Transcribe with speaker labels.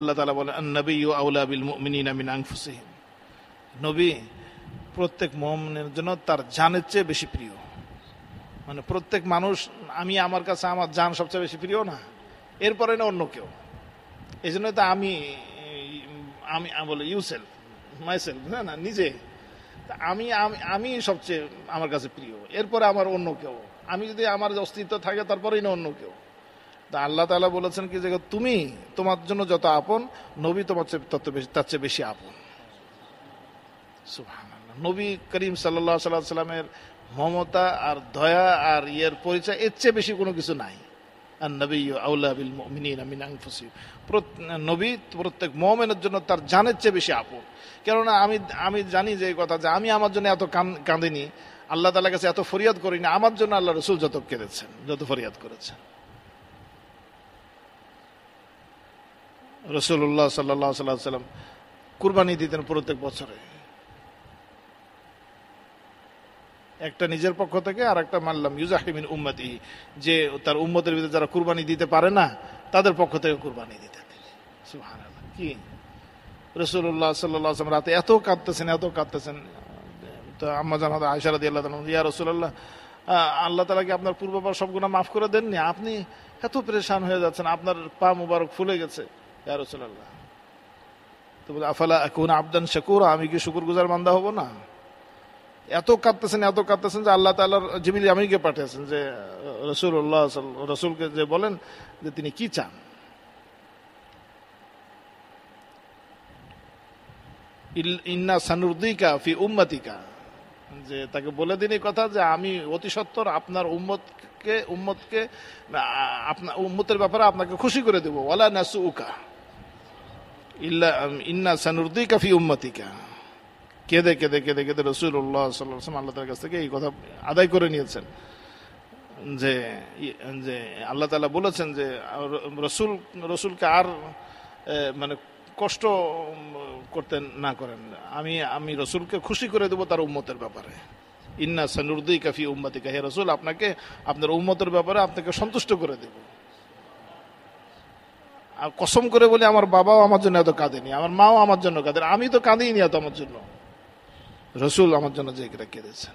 Speaker 1: আল্লাহ তাআলা বলেন আন-নাবিয়্যু আওলা বিল মুমিনিনা মিন আনফুসিহিম, নবী প্রত্যেক মুমিনের জন্য তার জানের চেয়ে বেশি প্রিয়। মানে প্রত্যেক মানুষ, আমি আমার কাছে আমার জান সবচেয়ে বেশি প্রিয় না, এরপরে না অন্য কেউ। এই জন্য তো আমি আমি বলে ইউসেলফ মাইসেলফ, না নিজে আমি আমি সবচেয়ে আমার কাছে প্রিয়, এরপরে আমার অন্য কেউ। আমি যদি আমার অস্তিত্ব থাকে তারপরেই না অন্য কেউ। তা আল্লাহ তাআলা বলেছেন কি যে তুমি তোমার জন্য যত আপন, নবী তোমার চেয়ে তত বেশি, তার চেয়ে বেশি আপন। সুবহানাল্লাহ। নবী করিম সাল্লাল্লাহু আলাইহি ওয়াসাল্লামের মমতা আর দয়া আর ইয়ের পরিচয় এর চেয়ে বেশি কোনো কিছু নাই। আন-নাবিয়্যু আওলা বিল মুমিনিনা মিন আনফুসিহিম, নবী প্রত্যেক মুমিনের জন্য তার জানের চেয়ে বেশি আপন। কেননা আমি জানি যে কথা, যে আমি আমার জন্য এত কাঁদিনি, আল্লাহ তাআলার কাছে এত ফরিয়াদ করিনি আমার জন্য আল্লাহ রাসূল যত কেঁদেছেন, যত ফরিয়াদ করেছেন। রাসূলুল্লাহ সাল্লাল্লাহু আলাইহি ওয়াসাল্লাম কুরবানি দিতেন প্রত্যেক বছরে, একটা নিজের পক্ষ থেকে আর একটা মাল্লাম ইউজাহি মিন উম্মতি, যে তার উম্মতের ভিতরে যারা কুরবানি দিতে পারে না তাদের পক্ষ থেকে কুরবানি দিতেন। সুবহানাল্লাহ। কি রাসূলুল্লাহ সাল্লাল্লাহু আলাইহি ওয়াসাল্লাম রাতে এত কাঁদতেছেন, তো আম্মা জান আয়েশা রাদিয়াল্লাহু তাআলা, ইয়া রাসূলুল্লাহ, আল্লাহ তাআলা কি আপনার পূর্ববার সব গুনাহ মাফ করে দেননি? আপনি এত পরেশান হয়ে যাচ্ছেন, আপনার পা মুবারক ফুলে গেছে। ইয়া রাসূলুল্লাহ, তো বলে আফালা আকুনা আবদান শাকুরা, আমি কি শুকরগুজার বান্দা হব না? এত কাঁদতেছেন যে আল্লাহ তাআলা জিবরিল আমিনকে পাঠিয়েছেন যে রাসূলকে যে বলেন যে তিনি কি চান। ইন্না সানুরদিকা ফি উম্মতিকা, যে তাকে বলে দিন এই কথা যে আমি অতি সত্বর আপনার উম্মতকে আপনার উম্মতের ব্যাপারে আপনাকে খুশি করে দেব। ওয়ালা নাসুকা ইল্লা ইন্না সানুরদিকা ফি উম্মতিকা। কেঁদে রাসূলুল্লাহ সাল্লাল্লাহু আলাইহি ওয়াসাল্লাম আল্লাহ তাআলার কাছ থেকে এই কথা আদায় করে নিয়েছেন যে আল্লাহ তাআলা বলেছেন যে রসুলকে আর মানে কষ্ট করতে না করেন, আমি রসুলকে খুশি করে দেবো তার উম্মতের ব্যাপারে। ইন্না সানুরদিকা ফি উম্মতিকা, হে রসুল, আপনাকে আপনার উম্মতের ব্যাপারে আপনাকে সন্তুষ্ট করে দেব। আর কসম করে বলি, আমার বাবাও আমার জন্য এত কাঁদেনি, আমার মাও আমার জন্য কাঁদেনি, আমি তো কাঁদিনি এত আমার জন্য, রসুল আমার জন্য যে কেঁদেছেন।